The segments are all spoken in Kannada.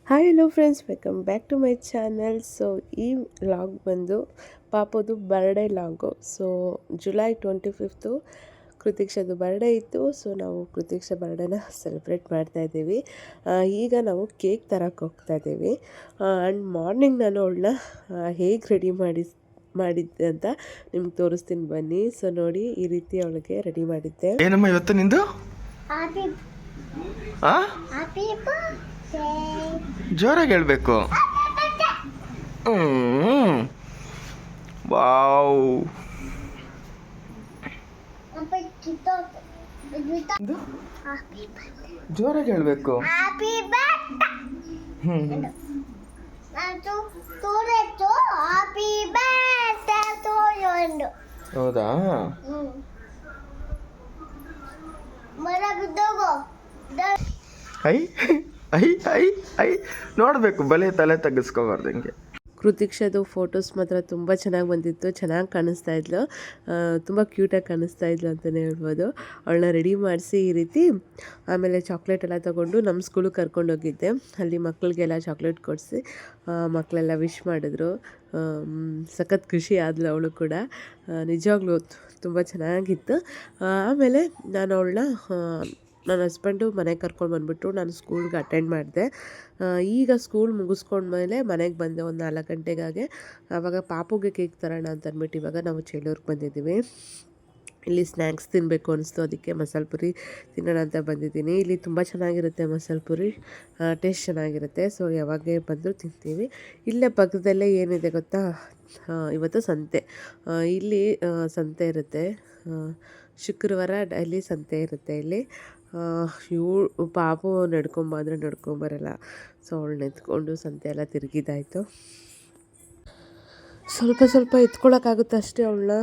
Hi hello friends, welcome back to my channel. So ಈ ಲಾಗ್ ಬಂದು ಪಾಪದು ಬರ್ಡೇ ಲಾಗು. ಸೊ ಜುಲೈ 25 ಕೃತಿಕ್ಷದು ಬರ್ಡೇ ಇತ್ತು. ಸೊ ನಾವು ಕೃತಿಕ್ಷ ಬರ್ಡೇನ ಸೆಲೆಬ್ರೇಟ್ ಮಾಡ್ತಾಯಿದ್ದೀವಿ. ಈಗ ನಾವು ಕೇಕ್ ತರಕ್ಕೆ ಹೋಗ್ತಾಯಿದ್ದೀವಿ. ಆ್ಯಂಡ್ ಮಾರ್ನಿಂಗ್ ನಾನು ಅವಳನ್ನ ಹೇಗೆ ರೆಡಿ ಮಾಡಿದ್ದೆ ಅಂತ ನಿಮ್ಗೆ ತೋರಿಸ್ತೀನಿ ಬನ್ನಿ. ಸೊ ನೋಡಿ, ಈ ರೀತಿ ಅವಳಿಗೆ ರೆಡಿ ಮಾಡಿದ್ದೆ. ಏನಮ್ಮ ಇವತ್ತು ನಿಂದು ಜೋರಾಗಿ ಹೇಳ್ಬೇಕು. ವಾವ್, ಜೋರಾಗಿ ಹೇಳ್ಬೇಕು. ಹೌದಾ? ಐ ಐ ಐ ಐ ನೋಡಬೇಕು, ಬಲೆ ತಲೆ ತಗ್ಗಿಸ್ಕೋಬಾರ್ದು ಹಿಂಗೆ. ಕೃತಿಕ್ಷದು ಫೋಟೋಸ್ ಮಾತ್ರ ತುಂಬ ಚೆನ್ನಾಗಿ ಬಂದಿತ್ತು. ಚೆನ್ನಾಗಿ ಕಾಣಿಸ್ತಾ ಇದ್ಲು, ತುಂಬ ಕ್ಯೂಟಾಗಿ ಕಾಣಿಸ್ತಾ ಇದ್ಲು ಅಂತಲೇ ಹೇಳ್ಬೋದು. ಅವಳನ್ನ ರೆಡಿ ಮಾಡಿಸಿ ಈ ರೀತಿ ಆಮೇಲೆ ಚಾಕ್ಲೇಟ್ ಎಲ್ಲ ತೊಗೊಂಡು ನಮ್ಮ ಸ್ಕೂಲಿಗೆ ಕರ್ಕೊಂಡೋಗಿದ್ದೆ. ಅಲ್ಲಿ ಮಕ್ಕಳಿಗೆಲ್ಲ ಚಾಕ್ಲೇಟ್ ಕೊಡಿಸಿ ಮಕ್ಕಳೆಲ್ಲ ವಿಶ್ ಮಾಡಿದ್ರು. ಸಖತ್ ಖುಷಿ ಆದಳು ಅವಳು ಕೂಡ. ನಿಜವಾಗ್ಲೂ ತುಂಬ ಚೆನ್ನಾಗಿತ್ತು. ಆಮೇಲೆ ನಾನು ಅವಳನ್ನ ನನ್ನ ಹಸ್ಬೆಂಡು ಮನೆಗೆ ಕರ್ಕೊಂಡು ಬಂದುಬಿಟ್ರು. ನಾನು ಸ್ಕೂಲ್ಗೆ ಅಟೆಂಡ್ ಮಾಡಿದೆ. ಈಗ ಸ್ಕೂಲ್ ಮುಗಿಸ್ಕೊಂಡ್ಮೇಲೆ ಮನೆಗೆ ಬಂದೆ ಒಂದು 4 ಗಂಟೆಗಾಗೆ. ಆವಾಗ ಪಾಪುಗೆ ಕೇಕ್ ತರೋಣ ಅಂತ ಅಂದ್ಬಿಟ್ಟು ಇವಾಗ ನಾವು ಚೇಳೂರಿಗೆ ಬಂದಿದ್ದೀವಿ. ಇಲ್ಲಿ ಸ್ನ್ಯಾಕ್ಸ್ ತಿನ್ನಬೇಕು ಅನಿಸ್ತು, ಅದಕ್ಕೆ ಮಸಾಲೆ ಪುರಿ ತಿನ್ನೋಣ ಅಂತ ಬಂದಿದ್ದೀನಿ. ಇಲ್ಲಿ ತುಂಬ ಚೆನ್ನಾಗಿರುತ್ತೆ ಮಸಾಲೆ ಪುರಿ, ಟೇಸ್ಟ್ ಚೆನ್ನಾಗಿರುತ್ತೆ. ಸೊ ಯಾವಾಗೇ ಬಂದರೂ ತಿಂತೀವಿ. ಇಲ್ಲೇ ಪಕ್ಕದಲ್ಲೇ ಏನಿದೆ ಗೊತ್ತಾ, ಇವತ್ತು ಸಂತೆ. ಇಲ್ಲಿ ಸಂತೆ ಇರುತ್ತೆ, ಶುಕ್ರವಾರ ಡೈಲಿ ಸಂತೆ ಇರುತ್ತೆ ಇಲ್ಲಿ. ಇವಳು ಪಾಪು ನಡ್ಕೊಂಬಂದರೆ ನಡ್ಕೊಂಬರಲ್ಲ. ಸೊ ಅವಳನ್ನ ಎತ್ಕೊಂಡು ಸಂತೆ ಎಲ್ಲ ತಿರುಗಿದಾಯಿತು. ಸ್ವಲ್ಪ ಎತ್ಕೊಳ್ಳೋಕ್ಕಾಗುತ್ತೆ ಅಷ್ಟೇ ಅವಳನ್ನ.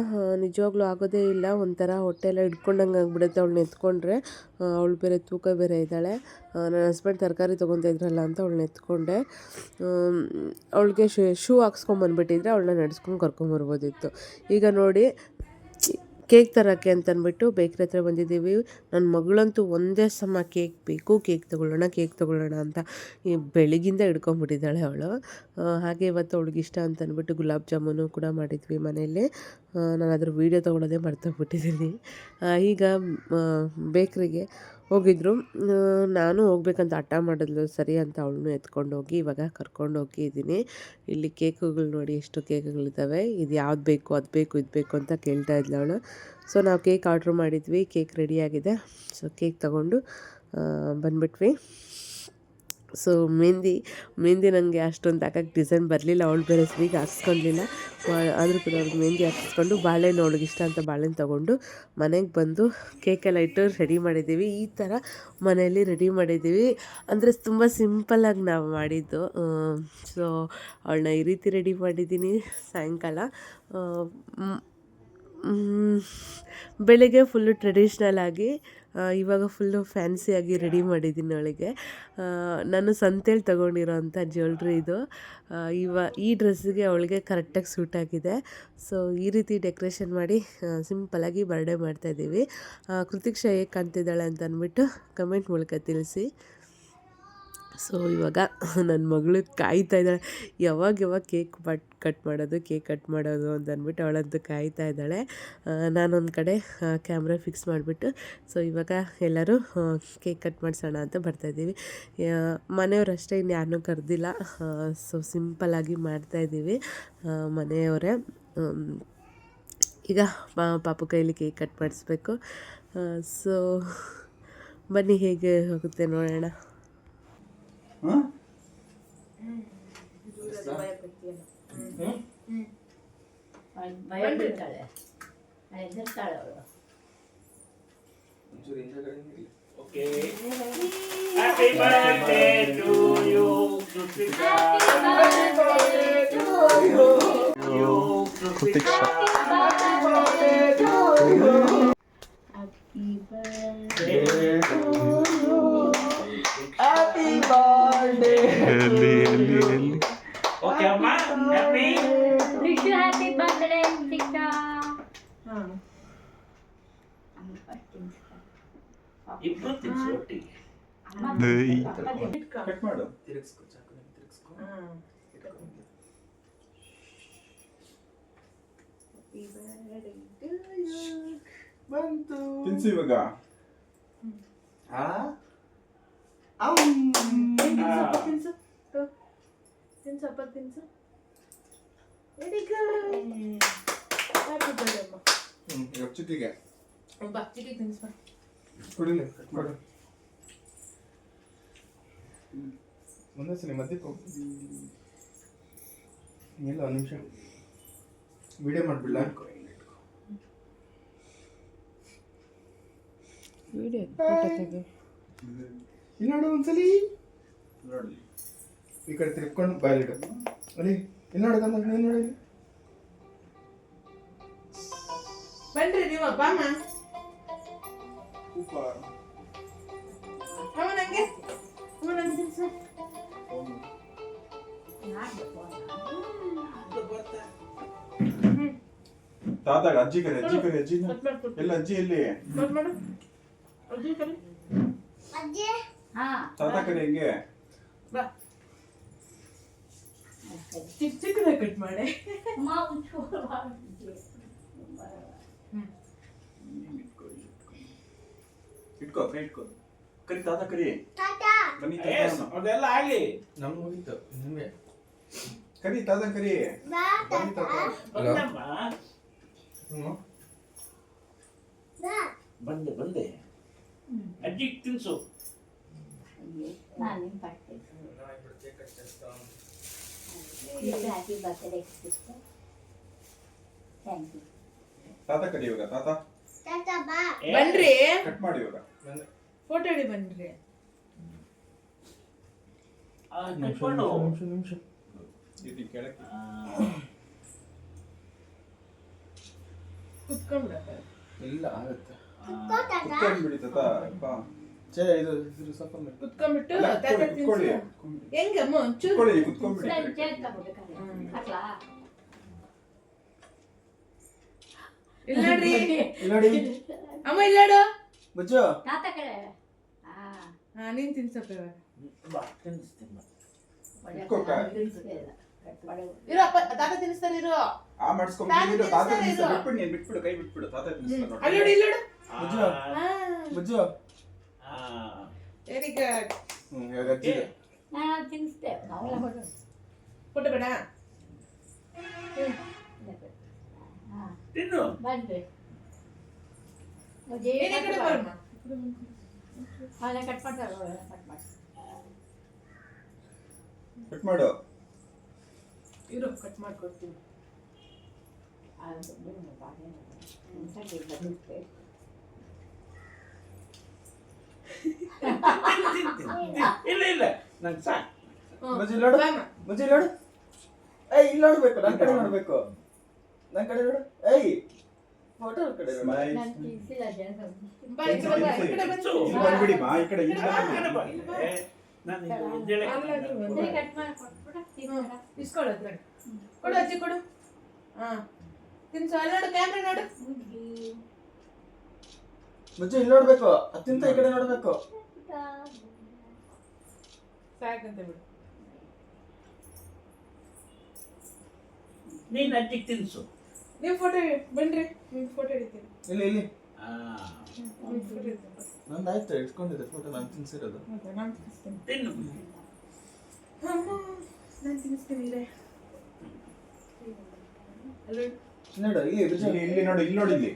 ನಿಜವಾಗ್ಲೂ ಆಗೋದೇ ಇಲ್ಲ, ಒಂಥರ ಹೊಟ್ಟೆ ಎಲ್ಲ ಹಿಡ್ಕೊಂಡಂಗೆ ಆಗಿಬಿಡುತ್ತೆ ಅವಳನ್ನ ಎತ್ಕೊಂಡ್ರೆ. ಅವಳು ಬೇರೆ ತೂಕ ಬೇರೆ ಇದ್ದಾಳೆ. ನನ್ನ ಹಸ್ಬೆಂಡ್ ತರಕಾರಿ ತೊಗೊತಾ ಇದ್ರಲ್ಲ ಅಂತ ಅವಳನ್ನ ಎತ್ಕೊಂಡೆ. ಅವಳಿಗೆ ಶೂ ಹಾಕ್ಸ್ಕೊಂಬಂದ್ಬಿಟ್ಟಿದ್ರೆ ಅವಳನ್ನ ನಡೆಸ್ಕೊಂಡು ಕರ್ಕೊಂಬರ್ಬೋದಿತ್ತು. ಈಗ ನೋಡಿ, ಕೇಕ್ ತರೋಕ್ಕೆ ಅಂತಂದ್ಬಿಟ್ಟು ಬೇಕ್ರಿ ಹತ್ರ ಬಂದಿದ್ದೀವಿ. ನನ್ನ ಮಗಳಂತೂ ಒಂದೇ ಸಮ ಕೇಕ್ ಬೇಕು, ಕೇಕ್ ತೊಗೊಳ್ಳೋಣ ಅಂತ ಈ ಬೆಳಗಿಂದ ಹಿಡ್ಕೊಂಬಿಟ್ಟಿದ್ದಾಳೆ ಅವಳು. ಹಾಗೆ ಇವತ್ತು ಅವಳಿಗೆ ಇಷ್ಟ ಅಂತಂದ್ಬಿಟ್ಟು ಗುಲಾಬ್ ಜಾಮೂನು ಕೂಡ ಮಾಡಿದ್ವಿ ಮನೆಯಲ್ಲಿ. ನಾನು ಅದ್ರ ವೀಡಿಯೋ ತೊಗೊಳೋದೇ ಮರ್ತೋಗ್ಬಿಟ್ಟಿದ್ದೀನಿ. ಈಗ ಬೇಕ್ರಿಗೆ ಹೋಗಿದ್ರು. ನಾನು ಹೋಗ್ಬೇಕಂತ ಹಠ ಮಾಡಿದ್ಲು, ಸರಿ ಅಂತ ಅವಳನ್ನು ಎತ್ಕೊಂಡೋಗಿ ಇವಾಗ ಕರ್ಕೊಂಡೋಗಿದ್ದೀನಿ. ಇಲ್ಲಿ ಕೇಕುಗಳು ನೋಡಿ, ಎಷ್ಟು ಕೇಕುಗಳಿದ್ದಾವೆ. ಇದು ಯಾವ್ದು ಬೇಕು, ಅದು ಬೇಕು, ಇದು ಬೇಕು ಅಂತ ಕೇಳ್ತಾ ಇದ್ಲು ಅವಳು. ಸೊ ನಾವು ಕೇಕ್ ಆರ್ಡ್ರ್ ಮಾಡಿದ್ವಿ, ಕೇಕ್ ರೆಡಿಯಾಗಿದೆ. ಸೊ ಕೇಕ್ ತೊಗೊಂಡು ಬಂದ್ಬಿಟ್ವಿ. ಸೊ ಮೆಹಂದಿ ನನಗೆ ಅಷ್ಟೊಂದು ಹಾಕಕ್ಕೆ ಡಿಸೈನ್ ಬರಲಿಲ್ಲ. ಅವಳು ಬೇರೆ ಸರಿಗೆ ಹಾಕ್ಸ್ಕೊಳ್ಲಿಲ್ಲ. ಆದರೂ ಕೂಡ ಅವ್ಳಿಗೆ ಮೆಹಂದಿ ಹಾಕಿಸ್ಕೊಂಡು ಬಾಳೆಹಣ್ಣು, ಅವಳಿಗೆ ಇಷ್ಟ ಅಂತ ಬಾಳೆಹಣ್ಣು ತೊಗೊಂಡು ಮನೆಗೆ ಬಂದು ಕೇಕೆಲ್ಲ ಇಟ್ಟು ರೆಡಿ ಮಾಡಿದ್ದೀವಿ. ಈ ಥರ ಮನೆಯಲ್ಲಿ ರೆಡಿ ಮಾಡಿದ್ದೀವಿ. ಅಂದರೆ ತುಂಬ ಸಿಂಪಲ್ಲಾಗಿ ನಾವು ಮಾಡಿದ್ದು. ಸೊ ಅವಳನ್ನ ಈ ರೀತಿ ರೆಡಿ ಮಾಡಿದ್ದೀನಿ. ಸಾಯಂಕಾಲ ಬೆಳಿಗ್ಗೆ ಫುಲ್ಲು ಟ್ರೆಡಿಷ್ನಲ್ ಆಗಿ, ಇವಾಗ ಫುಲ್ಲು ಫ್ಯಾನ್ಸಿಯಾಗಿ ರೆಡಿ ಮಾಡಿದ್ದೀನಿ ಅವಳಿಗೆ. ನಾನು ಸಂತೇಲಿ ತೊಗೊಂಡಿರೋ ಅಂಥ ಜ್ಯುವೆಲ್ರಿ ಇದು. ಈ ಡ್ರೆಸ್ಸಿಗೆ ಅವಳಿಗೆ ಕರೆಕ್ಟಾಗಿ ಸೂಟ್ ಆಗಿದೆ. ಸೊ ಈ ರೀತಿ ಡೆಕೋರೇಷನ್ ಮಾಡಿ ಸಿಂಪಲ್ಲಾಗಿ ಬರ್ಡೇ ಮಾಡ್ತಾಯಿದ್ದೀವಿ. ಕೃತಿಕ್ಷ ಹೇಗೆ ಕಾಣ್ತಿದ್ದಾಳೆ ಅಂತ ಅಂದ್ಬಿಟ್ಟು ಕಮೆಂಟ್ ಮೂಲಕ ತಿಳಿಸಿ. ಸೊ ಇವಾಗ ನನ್ನ ಮಗಳು ಕಾಯ್ತಾ ಇದ್ದಾಳೆ, ಯಾವಾಗ ಕೇಕ್ ಕಟ್ ಮಾಡೋದು ಅಂತ ಅಂದ್ಬಿಟ್ಟು ಅವಳಂತೂ ಕಾಯ್ತಾ ಇದ್ದಾಳೆ. ನಾನೊಂದು ಕಡೆ ಕ್ಯಾಮ್ರಾ ಫಿಕ್ಸ್ ಮಾಡಿಬಿಟ್ಟು ಸೊ ಇವಾಗ ಎಲ್ಲರೂ ಕೇಕ್ ಕಟ್ ಮಾಡಿಸೋಣ ಅಂತ ಬರ್ತಾಯಿದ್ದೀವಿ. ಮನೆಯವ್ರು ಅಷ್ಟೇ, ಇನ್ನು ಯಾರನ್ನೂ ಕರೆದಿಲ್ಲ. ಸೊ ಸಿಂಪಲ್ಲಾಗಿ ಮಾಡ್ತಾಯಿದ್ದೀವಿ ಮನೆಯವರೇ. ಈಗ ಪಾಪು ಕೈಲಿ ಕೇಕ್ ಕಟ್ ಮಾಡಿಸ್ಬೇಕು. ಸೊ ಬನ್ನಿ ಹೇಗೆ ಹೋಗುತ್ತೆ ನೋಡೋಣ. Happy birthday to you, Krutika. Happy birthday to you, Krutika. Happy birthday to you. Happy birthday to you. Happy birthday. Okay, Amma. Happy. Wish you happy birthday, Krutika. ಇಬ್ರು ತಿನ್ಸು ಒಟ್ಟಿಗೆ. ಕಟ್ ಮಾಡು. ತಿರುಗಿಸ್ಕೊ ಚಾಕು. ಬಂತು ತಿನ್ಸು ಇವಾಗ. ತಿನ್ಸಪ್ಪ ತಿನ್ಸು. Very good. ಹ್ಯಾಪಿ ಬರ್ತ್ಡೇ ಅಮ್ಮ. ಇವಾಗ ಚಿಕ್ಕಿಗೆ ಬಾ ಚಿಕ್ಕಿಗೆ ತಿನ್ಸ್ಬಾ. ಕುಡಿಲಿ ಕೊಡು. ಒಂದೇ ಸಲ ಮಧ್ಯಕ್ಕೆ ಹೋಗಿ ಇಲ್ಲ ಒಂದು ನಿಮಿಷ ವಿಡಿಯೋ ಮಾಡಿಬಿಡ್ಲ. ವಿಡಿಯೋ ಫೋಟೋ ತೆಗೆ. ಇಲ್ಲಿ ನೋಡು ಒಂದ್ಸಲಿ ನೋಡಿ ಈ ಕಡೆ ತಿರ್ಕೊಂಡು ಬಾಯಲ್ಲಿಡು. ಅಲ್ಲಿ ಇಲ್ಲಿ ನೋಡಕಂತ ನೀನು ನೋಡಿ. ಬನ್ರಿ ನೀವು ಬಾಮ. ಅಮ್ಮ ನಂಗೆ ತಿನ್ಸು. ತಾತಾಗ ಅಜ್ಜಿ ಕರಿ ಅಜ್ಜಿ ಎಲ್ಲ ಅಜ್ಜಿ ಎಲ್ಲಿ ಮಾಡು ಅಜ್ಜಿ ಕರಿ. ತಾತ ಕರಿ ಹೆಂಗೆ ಬಾ ಚಿಕ್ಕದಾಗಿ ಕಟ್ ಮಾಡಿ. ಇಟ್ಕೋ ಕೈ ಇಟ್ಕೋ ಕರಿ ತಾತ ಕರಿ ಬನ್ನಿ ಅದೆಲ್ಲ ಆಗ್ಲಿ. ನಮ್ಗೆ ಹೋಗಿತ್ತು ನಿಮಗೆ ಕರಿ ತಾತ ಕರಿ ಬನ್ನಿ ತಾತ. ಬಂದಮ್ಮ. ಹ್ಞೂ ಬಂದೆ ಅಜ್ಜಿಗೆ ತಿನ್ಸು. ನಾನು ಪಡ್ತೀನಿ. Happy birthday sister. Thank you. ತಾತ ಕರಿ ಇವಾಗ ತಾತ ಬನ್ರಿ ಕಟ್ ಮಾಡಿ ಇವಾಗ. ಫೋಟೋ ಹಿಡಿ ಬನ್ರಿ. ಕಟ್ಕೊಂಡು ನಿಮಿಷ ಇಲ್ಲಿ ಕೆಳಕ್ಕೆ ಕುತ್ಕೊಂಡ್ಬಿಡಕ್ಕ. ಇಲ್ಲ ಆಗುತ್ತೆ. ಕುತ್ಕೊಂಡ್ಬಿಡಿ ತಾತ. ಛೇ ಇದು ಸ್ವಲ್ಪ ಕುತ್ಕೊಂಡ್ಬಿಟ್ಟು ಅಲ್ಲ, ತಾತ ಕುತ್ಕೊಳ್ಳಿ, ತಿನ್ಸು. ಹೆಂಗಮ್ಮ ಒಂಚೂರು ಕುತ್ಕೊಳ್ಳಿ ಕುತ್ಕೊಂಡ್ಬಿಡಿ. ಇಲ್ಲ ನೋಡ್ರಿ. ಇಲ್ಲಿ ನೋಡಿ ಅಮ್ಮ ಇಲ್ಲಾಡು. ಬುಜ್ಜು ತಾತ ಕಡೆ. ಹಾ ನೀನ್ ತಿನ್ಸಪ್ಪ ಇವಾಗ. ಬಾ ತಿನ್ನಿಸ್ತೀನಿ. ಇಟ್ಕೋಕ. ಇರು ಅಪ್ಪ ತಾತ ತಿನ್ನಿಸ್ತಾರೆ ಇರು. ಆ ಮಾಡಿಸ್ಕೊಂಡ್ಬಿಡು ತಾತ ತಿನ್ನಿಸ್ತಾರೆ. ಬಿಟ್ಬಿಡು ನೀನು ಬಿಟ್ಬಿಡು ಕೈ ಬಿಟ್ಬಿಡು ತಾತ ತಿನ್ನಿಸ್ತಾರೆ ಅಲ್ಲಿ ನೋಡಿ ಇಲ್ಲಿ ನೋಡು. ಬುಜ್ಜು ಬುಜ್ಜು ವೆರಿ ಗುಡ್. ಇವಾಗ ಅಜ್ಜಿಗೆ ನಾನು ತಿನ್ನಿಸ್ತೇವೆ ನಾವೆಲ್ಲ ಹೊರಡು. ಫೋಟೋ ಬೇಡ. ತಿನ್ನು. ಬನ್ರಿ. ನೀನ್ ಈ ಕಡೆ ಬರಮ್ಮ. ಅವನ್ನ ಕಟ್ ಮಾಡ್ತಾರೆ ಕಟ್ ಮಾಡಿ. ಕಟ್ ಮಾಡು. ಇರು ಕಟ್ ಮಾಡ್ಕೊಡ್ತೀನಿ. ಇಲ್ಲ ನಂಗೆ ಸಾಕು. ಬುಜ್ಜು ಇಲ್ಲಿ ನೋಡು ಬಾಮ. ಬುಜ್ಜು ಇಲ್ಲಿ ನೋಡು. ಏಯ್ ಇಲ್ಲಿ ನೋಡ್ಬೇಕು ನನ್ನ ಕಡೆ ನೋಡ್ಬೇಕು. ನನ್ನ ಕಡೆ ನೋಡು. ಏಯ್ ಫೋಟೋ ಕಡೆ ನೋಡು. ನಾನು ತಿನ್ಸಿಲ್ಲ ಜನ. ಬಾ ಈ ಕಡೆ ಬಾ. ಈ ಕಡೆ ಬಂದು. ಇಲ್ಲಿ ಬಂದ್ಬಿಡಿ ಮಾ ಈ ಕಡೆ ಈ ಕಡೆ ಬಾ, ಈ ಕಡೆ ಬಾ. ನಾನು ಎದ್ದೇಳಕ್ಕೆ ಅಲ್ಲಾದ್ರೂ ಬಂದು. ಸರಿ ಕಟ್ ಮಾಡಿ ಕೊಟ್ಬಿಡ. ಇಸ್ಕೊಳ್ಳು ಅದ್ರಾಗ. ಕೊಡು ಅಜ್ಜಿ ಕೊಡು. ಹಾ ತಿನ್ಸು. ಅಲ್ಲಿ ನೋಡು ಕ್ಯಾಮ್ರಾ ನೋಡು. ಬುಜ್ಜು ಇಲ್ಲಿ ನೋಡ್ಬೇಕು. ಅತ್ಯಂತ ಈ ಕಡೆ ನೋಡ್ಬೇಕು. ಸಾಕಂತ ಬಿಡು. ನೀನು ಅಜ್ಜಿಗೆ ತಿನ್ಸು. ನೀವು ಫೋಟೋ ಬನ್ರಿ. ನೀವು ಫೋಟೋ ಹಿಡಿತೀನಿ. ಇಲ್ಲಿ ಇಲ್ಲಿ ನೀವು ಫೋಟೋ ಹಿಡಿತೀನಿ. ನಂದು ಆಯ್ತು ಇಟ್ಕೊಂಡಿದ್ದೆ ಫೋಟೋ ನಾನು ತಿನ್ಸಿರೋದು. ಹೌದಾ ನಾನು ತಿನ್ನಿಸ್ತೀನಿ. ತಿನ್ನು. ಅಮ್ಮ ನಾನು ತಿನ್ನಿಸ್ತೀನಿ ಇರೇ. ಅಲ್ಲಿ ನೋಡು ಇಲ್ಲಿ ಬುಜ್ಜು ಇಲ್ಲಿ ನೋಡಿ ಇಲ್ಲಿ ನೋಡಿ ಇಲ್ಲಿ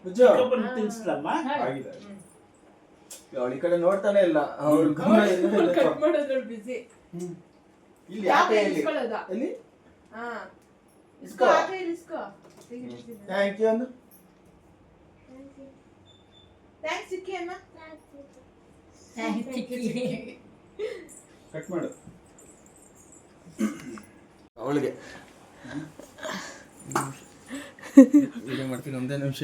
ಬುಜ್ಜು ಕಬ್ಬನ್ನು ತಿನ್ನಿಸ್ಲಮ್ಮ. ಆಗಿದೆ. ಅವಳು ಈ ಕಡೆ ನೋಡ್ತಾನೆ ಇಲ್ಲ. ಅವಳು ಗಮನ ಇಲ್ಲ. ಕಟ್ ಮಾಡೋದ್ರಲ್ಲಿ ಬಿಸಿ. ಇಲ್ಲಿ ಯಾಕೆ ಇಲ್ಲಿ ಇಸ್ಕೊಳ್ಳೋದಾ? ಎಲ್ಲಿ ಹಾ ಇಸ್ಕೋ. ಆಚೆ ಇಸ್ಕೋ. ಥ್ಯಾಂಕ್ ಯು ಅಂದು ಥ್ಯಾಂಕ್ಸ್ ಸಿಕ್ಕಿ ಅಮ್ಮ. ಕಟ್ ಮಾಡು. ಅವಳಿಗೆ ವಿಡಿಯೋ ಮಾಡ್ತೀನಿ ಒಂದೇ ನಿಮಿಷ.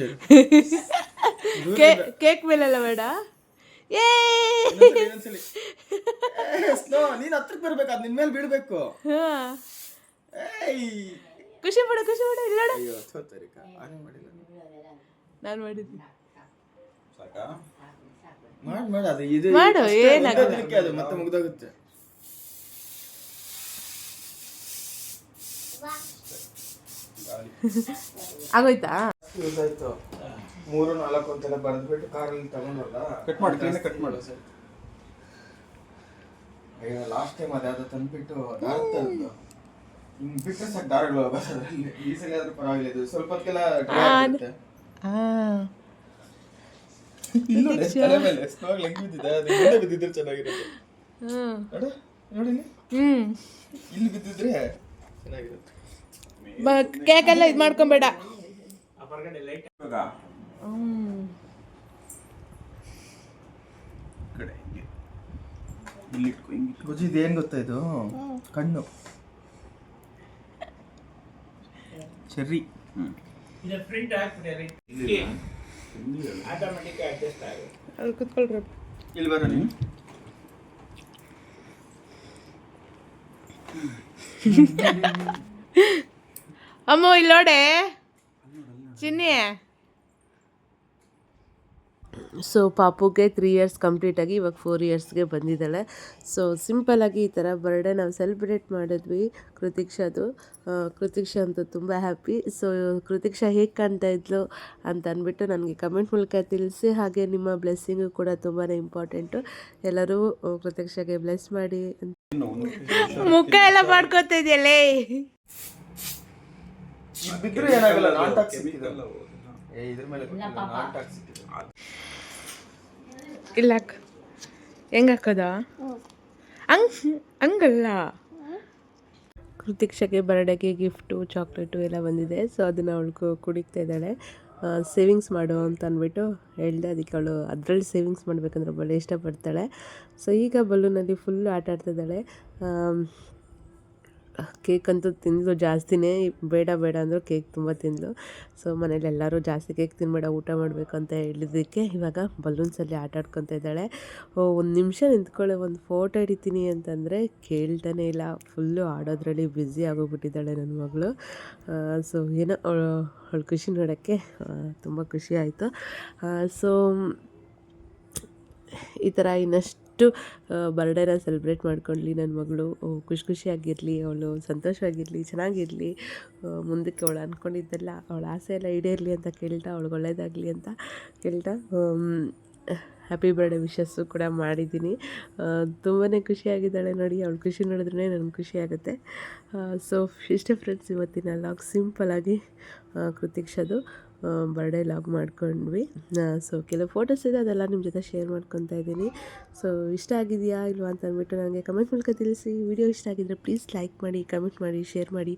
ಕೇಕ್ ಮೇಲೆಲ್ಲ ಬೇಡ. ಏ ಸ್ಲೋ ನೀನು ಹತ್ರಕ್ಕೆ ಬರ್ಬೇಕು. ಅದು ನಿನ್ ಮೇಲೆ ಬೀಳ್ಬೇಕು. ಏಯ್ ಖುಷಿ ಪಡು ಖುಷಿ ಪಡು. ಇಲ್ಲ ನೋಡು. ಅಯ್ಯೋ ಸೋತರಿಕ ಆನೆ ಮಾಡಿಲ್ಲ. ನಾನು ಮಾಡಿದ್ದೀನಿ. ಸಾಕಾ ಮಾಡು ಅದು ಇದು ಮಾಡು, ಅಷ್ಟೇ ಏನಾಗಲ್ಲ. ಒಂದೇ ದಿನಕ್ಕೆ ಅದು ಮತ್ತೆ ಮುಗ್ದೋಗುತ್ತೆ. ಆಗೋಯ್ತಾ? ಯೂಸ್ ಆಯ್ತು 3-4 ಅಂತೆಲ್ಲ ಬರೆದ್ಬಿಟ್ಟು ಕಾರಲ್ಲಿ ತಗೊಂಡಲ್ಲ. ಕಟ್ ಮಾಡಿ ಕ್ಲೀನಾಗಿ ಕಟ್ ಮಾಡು ಸರ್. ಈಗ ಲಾಸ್ಟ್ ಟೈಮ್ ಅದ್ಯಾವುದೋ ತಂದ್ಬಿಟ್ಟು ದಾರ ತಂದು ಹಿಂಗೆ ಬಿಟ್ಟರೆ ಸಾಕು ದಾರಗಳು ಹೋಗೋದು ಅದರಲ್ಲಿ. ಈ ಸಲ ಆದ್ರೂ ಪರವಾಗಿಲ್ಲ, ಇದು ಸ್ವಲ್ಪ ಹೊತ್ತಿಗೆಲ್ಲ ಡ್ರೈ ಆಗುತ್ತೆ. ಇಲ್ಲ ನೋಡಿ, ತಲೆ ಮೇಲೆ ಸ್ನಾಗ್ ಹೆಂಗ್ ಬಿದ್ದಿದೆ, ಅದು ಮುಂದೆ ಬಿದ್ದಿದ್ರೆ ಚೆನ್ನಾಗಿರುತ್ತೆ. ನೋಡು ನೋಡಿ ಇಲ್ಲಿ ಬಿದ್ದಿದ್ರೆ ಚೆನ್ನಾಗಿರುತ್ತೆ. ಕೇಕೆಲ್ಲ ಇದು ಮಾಡ್ಕೊಂಬೇಡ. ಆ ಹೊರಗಡೆ ಲೈಟ್ ಇವಾಗ ಕಡೆ ಹಿಂಗೆ ಇಲ್ಲಿ ಇಟ್ಕೊ, ಹಿಂಗೆ ಇಟ್ಕೊ. ಗುಜಿ ಇದು ಏನು ಗೊತ್ತಾ, ಇದು ಕಣ್ಣು ಚೆರ್ರಿ. ಇದು ಪ್ರಿಂಟ್ ಹಾಕ್ಬಿಡಿ, ಆಟೋಮೆಟಿಕ್ ಅಡ್ಜಸ್ಟ್ ಆಗುತ್ತೆ. ಅಲ್ಲಿ ಕುತ್ಕೊಳ್ರಿ. ಇಲ್ಲಿ ಬರೋ ನೀನು. ಅಮ್ಮ ಇಲ್ಲಿ ನೋಡೆ ಚಿನ್ನಿ. ಸೊ ಪಾಪುಗೆ 3 ಇಯರ್ಸ್ ಕಂಪ್ಲೀಟಾಗಿ ಇವಾಗ 4 ಇಯರ್ಸ್ಗೆ ಬಂದಿದ್ದಾಳೆ. ಸೊ ಸಿಂಪಲ್ಲಾಗಿ ಈ ಥರ ಬರ್ಡೇ ನಾವು ಸೆಲೆಬ್ರೇಟ್ ಮಾಡಿದ್ವಿ ಕೃತಿಕ್ಷಾದು. ಕೃತಿಕ್ಷಾ ಅಂತೂ ತುಂಬ ಹ್ಯಾಪಿ. ಸೊ ಕೃತಿಕ್ಷಾ ಹೇಗೆ ಕಾಣ್ತಾ ಇದ್ಲು ಅಂತ ಅಂದ್ಬಿಟ್ಟು ನನಗೆ ಕಮೆಂಟ್ ಮೂಲಕ ತಿಳಿಸಿ. ಹಾಗೆ ನಿಮ್ಮ ಬ್ಲೆಸ್ಸಿಂಗು ಕೂಡ ತುಂಬಾ ಇಂಪಾರ್ಟೆಂಟು. ಎಲ್ಲರೂ ಕೃತಿಕ್ಷಾಗೆ ಬ್ಲೆಸ್ ಮಾಡಿ. ಮುಖ ಎಲ್ಲ ಮಾಡ್ಕೊತಾ ಇದೆಯಲ್ಲೇ. ಇದು ಬಿದ್ದರೆ ಏನಾಗಲ್ಲ, ನಾನ್ ಟಾಕ್ಸಿಕ್ ಇದಲ್ಲ. ಇದ್ರ ಮೇಲೆ ನಾನ್ ಟಾಕ್ಸಿಕ್ ಇದೆ. ಇಲ್ಲ ಹೆಂಗೆ ಹಾಕೋದ ಹಂಗಲ್ಲ. ಕೃತಿಕ್ಷಾಗೆ ಬರ್ಡೇಗೆ ಗಿಫ್ಟು ಚಾಕ್ಲೇಟು ಎಲ್ಲ ಬಂದಿದೆ. ಸೊ ಅದನ್ನು ಅವಳು ಕುಡಿತಾ ಇದ್ದಾಳೆ. ಸೇವಿಂಗ್ಸ್ ಮಾಡು ಅಂತ ಅಂದ್ಬಿಟ್ಟು ಹೇಳ್ದೆ. ಅದಕ್ಕೆ ಅವಳು ಅದರಲ್ಲಿ ಸೇವಿಂಗ್ಸ್ ಮಾಡಬೇಕಂದ್ರೆ ಭಾಳ ಇಷ್ಟಪಡ್ತಾಳೆ. ಸೊ ಈಗ ಬಲೂನಲ್ಲಿ ಫುಲ್ಲು ಆಟ ಆಡ್ತಿದ್ದಾಳೆ. ಕೇಕ್ ಅಂತೂ ತಿಂದಳು ಜಾಸ್ತಿನೇ. ಬೇಡ ಬೇಡ ಅಂದರು ಕೇಕ್ ತುಂಬ ತಿಂದಳು. ಸೊ ಮನೇಲಿ ಎಲ್ಲರೂ ಜಾಸ್ತಿ ಕೇಕ್ ತಿನ್ನಬೇಡ, ಊಟ ಮಾಡಬೇಕು ಅಂತ ಹೇಳಿದ್ದಕ್ಕೆ ಇವಾಗ ಬಲೂನ್ಸಲ್ಲಿ ಆಟ ಆಡ್ಕೊತಾ ಇದ್ದಾಳೆ. ಒಂದು ನಿಮಿಷ ನಿಂತ್ಕೊಳ್ಳೆ, ಒಂದು ಫೋಟೋ ಹಿಡಿತೀನಿ ಅಂತಂದರೆ ಕೇಳ್ತಾನೆ ಇಲ್ಲ. ಫುಲ್ಲು ಆಡೋದ್ರಲ್ಲಿ ಬ್ಯುಸಿ ಆಗೋಗ್ಬಿಟ್ಟಿದ್ದಾಳೆ ನನ್ನ ಮಗಳು. ಸೊ ಏನೋ ಅವಳು ಖುಷಿ ನೋಡೋಕ್ಕೆ ತುಂಬ ಖುಷಿ ಆಯಿತು. ಸೊ ಈ ಥರ ಇನ್ನಷ್ಟು ಬರ್ಡೇನ ಸೆಲೆಬ್ರೇಟ್ ಮಾಡ್ಕೊಳ್ಳಿ ನನ್ನ ಮಗಳು. ಖುಷಿಯಾಗಿರಲಿ, ಅವಳು ಸಂತೋಷವಾಗಿರಲಿ, ಚೆನ್ನಾಗಿರಲಿ. ಮುಂದಕ್ಕೆ ಅವಳು ಅಂದ್ಕೊಂಡಿದ್ದೆಲ್ಲ, ಅವಳ ಆಸೆ ಎಲ್ಲ ಈಡೇರಲಿ ಅಂತ ಕೇಳ್ತಾ, ಅವಳಿಗೆ ಒಳ್ಳೆಯದಾಗಲಿ ಅಂತ ಕೇಳ್ತಾ ಹ್ಯಾಪಿ ಬರ್ಡೇ ವಿಶಸ್ಸು ಕೂಡ ಮಾಡಿದ್ದೀನಿ. ತುಂಬಾ ಖುಷಿಯಾಗಿದ್ದಾಳೆ ನೋಡಿ. ಅವಳು ಖುಷಿ ನೋಡಿದ್ರೆ ನನಗೆ ಖುಷಿ ಆಗುತ್ತೆ. ಸೊ ಇಷ್ಟೇ ಫ್ರೆಂಡ್ಸ್, ಇವತ್ತಿನ ಲಾಗ್ ಸಿಂಪಲ್ಲಾಗಿ ಕೃತಿಕ್ಷಾದು ಬರ್ಡೇ ಲಾಗ್ ಮಾಡ್ಕೊಂಡ್ವಿ. ಸೊ ಕೆಲವು ಫೋಟೋಸ್ ಇದೆ, ಅದೆಲ್ಲ ನಿಮ್ಮ ಜೊತೆ ಶೇರ್ ಮಾಡ್ಕೊತಾ ಇದ್ದೀನಿ. ಸೊ ಇಷ್ಟ ಆಗಿದೆಯಾ ಇಲ್ವಾ ಅಂತ ಅಂದ್ಬಿಟ್ಟು ನನಗೆ ಕಮೆಂಟ್ ಮೂಲಕ ತಿಳಿಸಿ. ವಿಡಿಯೋ ಇಷ್ಟ ಆಗಿದ್ದರೆ ಪ್ಲೀಸ್ ಲೈಕ್ ಮಾಡಿ, ಕಮೆಂಟ್ ಮಾಡಿ, ಶೇರ್ ಮಾಡಿ.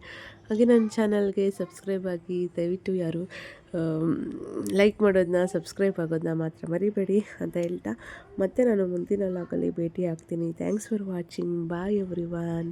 ಹಾಗೆ ನನ್ನ ಚಾನಲ್ಗೆ ಸಬ್ಸ್ಕ್ರೈಬ್ ಆಗಿ. ದಯವಿಟ್ಟು ಯಾರು ಲೈಕ್ ಮಾಡೋದನ್ನ, ಸಬ್ಸ್ಕ್ರೈಬ್ ಆಗೋದನ್ನ ಮಾತ್ರ ಮರಿಬೇಡಿ ಅಂತ ಹೇಳ್ತಾ ಮತ್ತೆ ನಾನು ಮುಂದಿನ ಲಾಗಲ್ಲಿ ಭೇಟಿ ಆಗ್ತೀನಿ. Thanks for watching. Bye everyone.